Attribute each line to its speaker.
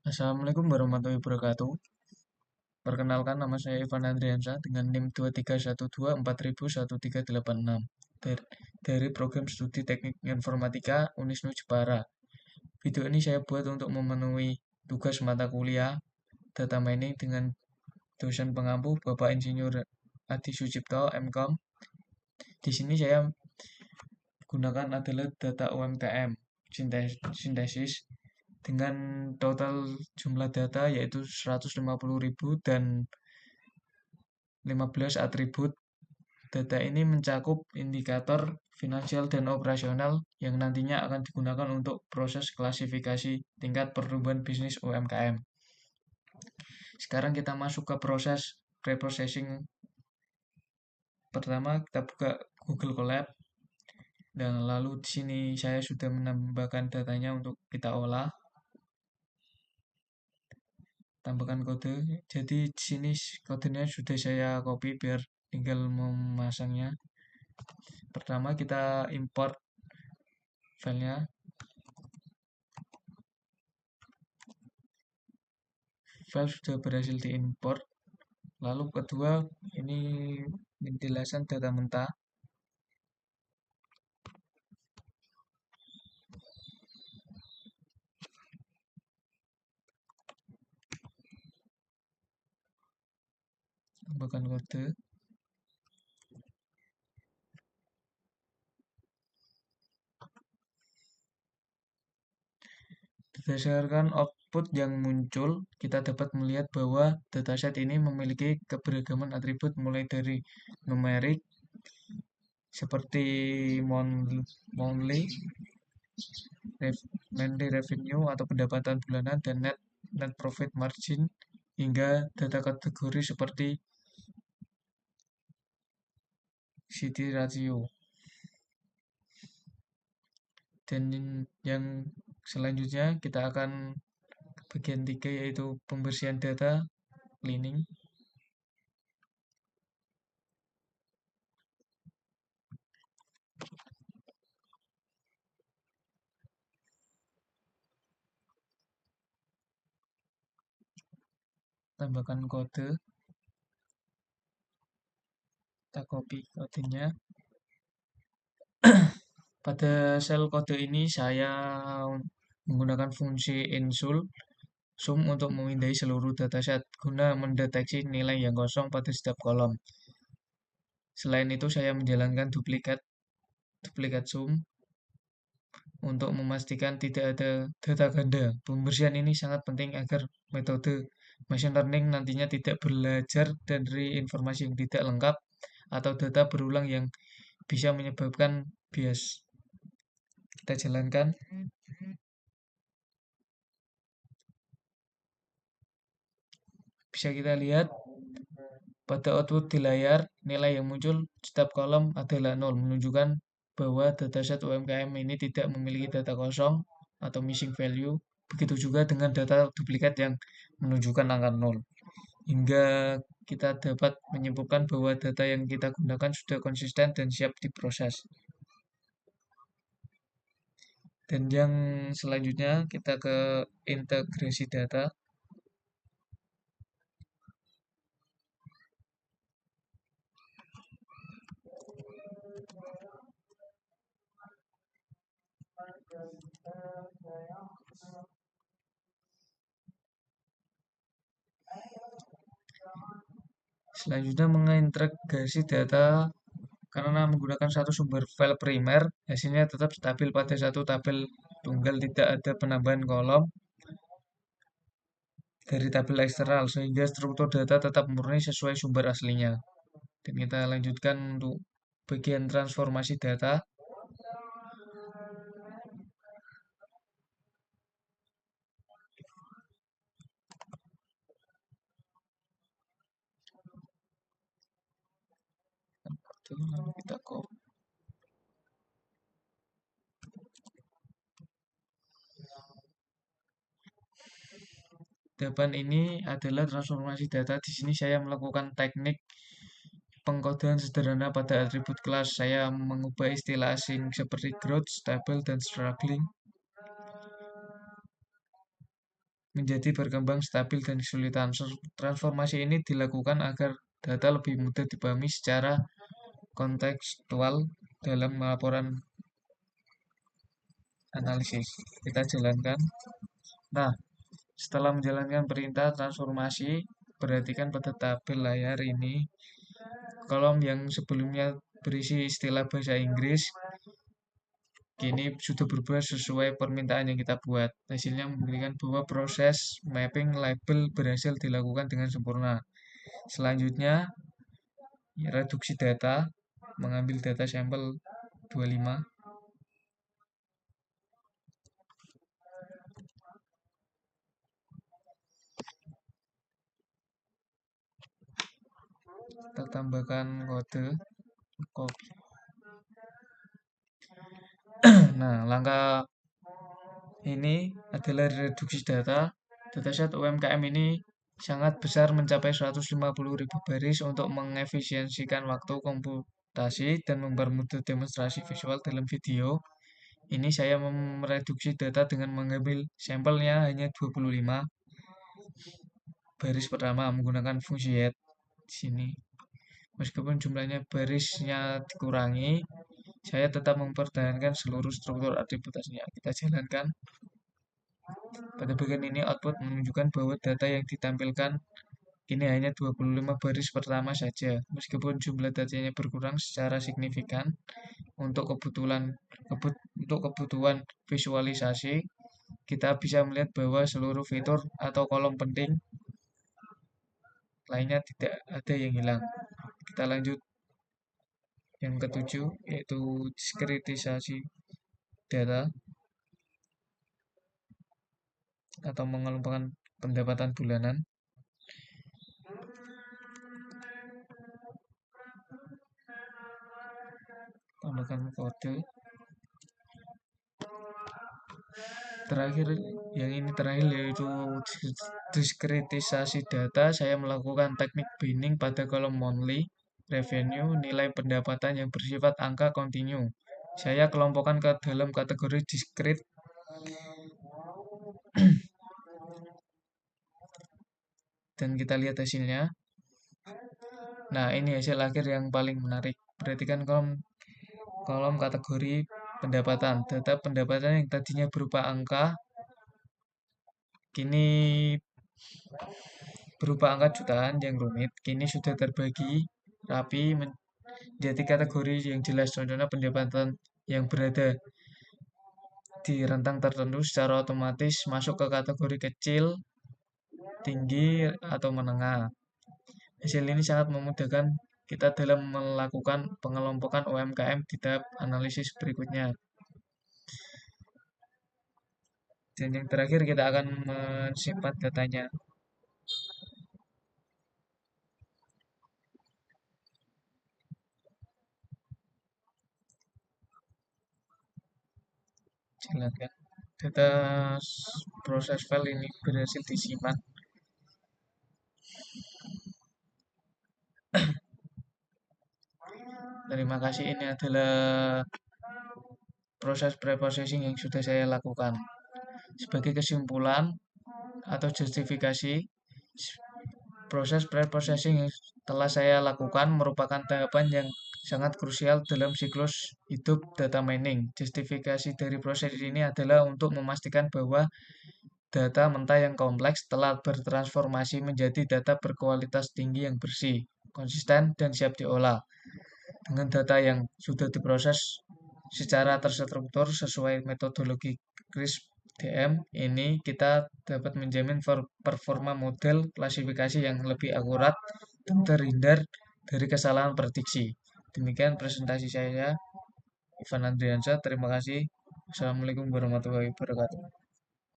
Speaker 1: Assalamualaikum warahmatullahi wabarakatuh. Perkenalkan, nama saya Ivan Andriansa dengan NIM 2312401386 dari Program Studi Teknik Informatika Unisnu Jepara. Video ini saya buat untuk memenuhi tugas mata kuliah Data Mining dengan dosen pengampu Bapak Insinyur Adi Sucipto, MKOM. Di sini saya gunakan adalah data UMKM sintesis dengan total jumlah data yaitu 150.000 dan 15 atribut. Data ini mencakup indikator finansial dan operasional yang nantinya akan digunakan untuk proses klasifikasi tingkat pertumbuhan bisnis UMKM. Sekarang kita masuk ke proses pre-processing. Pertama kita buka Google Colab dan lalu di sini saya sudah menambahkan datanya untuk kita olah. Tambahkan kode. Jadi di sini kodenya sudah saya copy biar tinggal memasangnya. Pertama kita import filenya. File sudah berhasil diimport. Lalu kedua, ini penjelasan data mentah. Tambahkan kode. Berdasarkan output yang muncul, kita dapat melihat bahwa dataset ini memiliki keberagaman atribut mulai dari numerik seperti monthly, monthly revenue atau pendapatan bulanan dan net profit margin hingga data kategori seperti CD ratio. Dan yang selanjutnya kita akan bagian 3 yaitu pembersihan data, cleaning. Tambahkan kode, kita copy kodenya. Pada sel kode ini saya menggunakan fungsi insum untuk memindai seluruh dataset guna mendeteksi nilai yang kosong pada setiap kolom. Selain itu saya menjalankan duplikat sum untuk memastikan tidak ada data ganda. Pembersihan ini sangat penting agar metode machine learning nantinya tidak belajar dari informasi yang tidak lengkap atau data berulang yang bisa menyebabkan bias. Kita jalankan. Bisa kita lihat pada output di layar, nilai yang muncul setiap kolom adalah 0, menunjukkan bahwa dataset UMKM ini tidak memiliki data kosong atau missing value. Begitu juga dengan data duplikat yang menunjukkan angka 0. Hingga kita dapat menyimpulkan bahwa data yang kita gunakan sudah konsisten dan siap diproses. Dan yang selanjutnya kita ke integrasi data. Selanjutnya mengintegrasi data karena menggunakan satu sumber file primer, hasilnya tetap stabil pada satu tabel tunggal, tidak ada penambahan kolom dari tabel eksternal, sehingga struktur data tetap murni sesuai sumber aslinya. Dan kita lanjutkan untuk bagian transformasi data. Lalu kita copy. Depan ini adalah transformasi data. Di sini saya melakukan teknik pengkodean sederhana pada atribut kelas. Saya mengubah istilah asing seperti growth, stable, dan struggling menjadi berkembang stabil dan kesulitan. Transformasi ini dilakukan agar data lebih mudah dipahami secara kontekstual dalam laporan analisis. Kita jalankan. Nah, setelah menjalankan perintah transformasi, perhatikan pada tabel layar ini. Kolom yang sebelumnya berisi istilah bahasa Inggris, kini sudah berubah sesuai permintaan yang kita buat. Hasilnya membuktikan bahwa proses mapping label berhasil dilakukan dengan sempurna. Selanjutnya, reduksi data, mengambil data sampel 25. Kita tambahkan kode copy. Nah, langkah ini adalah reduksi data. Dataset UMKM ini sangat besar, mencapai 150.000 baris. Untuk mengefisiensikan waktu komputasi dan mempermudah demonstrasi visual dalam video, ini saya mereduksi data dengan mengambil sampelnya hanya 25 baris pertama menggunakan fungsi head di sini. Meskipun jumlahnya barisnya dikurangi, saya tetap mempertahankan seluruh struktur atributasinya. Kita jalankan. Pada bagian ini output menunjukkan bahwa data yang ditampilkan ini hanya 25 baris pertama saja. Meskipun jumlah datanya berkurang secara signifikan, untuk kebutuhan visualisasi, kita bisa melihat bahwa seluruh fitur atau kolom penting lainnya tidak ada yang hilang. Kita lanjut yang ketujuh, yaitu diskretisasi data atau mengelompokkan pendapatan bulanan. Tambahkan kode. Terakhir, yang ini terakhir yaitu diskretisasi data. Saya melakukan teknik binning pada kolom monthly revenue, nilai pendapatan yang bersifat angka kontinu. Saya kelompokkan ke dalam kategori discrete. Dan kita lihat hasilnya. Nah, ini hasil akhir yang paling menarik. Perhatikan kolom kategori pendapatan. Data pendapatan yang tadinya berupa angka, kini berupa angka jutaan yang rumit, kini sudah terbagi rapi menjadi kategori yang jelas. Contohnya pendapatan yang berada di rentang tertentu secara otomatis masuk ke kategori kecil, tinggi, atau menengah. Hasil ini sangat memudahkan kita dalam melakukan pengelompokan UMKM di tahap analisis berikutnya. Dan yang terakhir kita akan mensimpan datanya. Jalankan. Data proses file ini berhasil disimpan. Terima kasih, ini adalah proses preprocessing yang sudah saya lakukan. Sebagai kesimpulan atau justifikasi, proses preprocessing yang telah saya lakukan merupakan tahapan yang sangat krusial dalam siklus hidup data mining. Justifikasi dari proses ini adalah untuk memastikan bahwa data mentah yang kompleks telah bertransformasi menjadi data berkualitas tinggi yang bersih, konsisten, dan siap diolah. Dengan data yang sudah diproses secara terstruktur sesuai metodologi CRISP DM, ini kita dapat menjamin performa model klasifikasi yang lebih akurat dan terhindar dari kesalahan prediksi. Demikian presentasi saya, Ivan Andriansyah. Terima kasih. Assalamualaikum warahmatullahi wabarakatuh.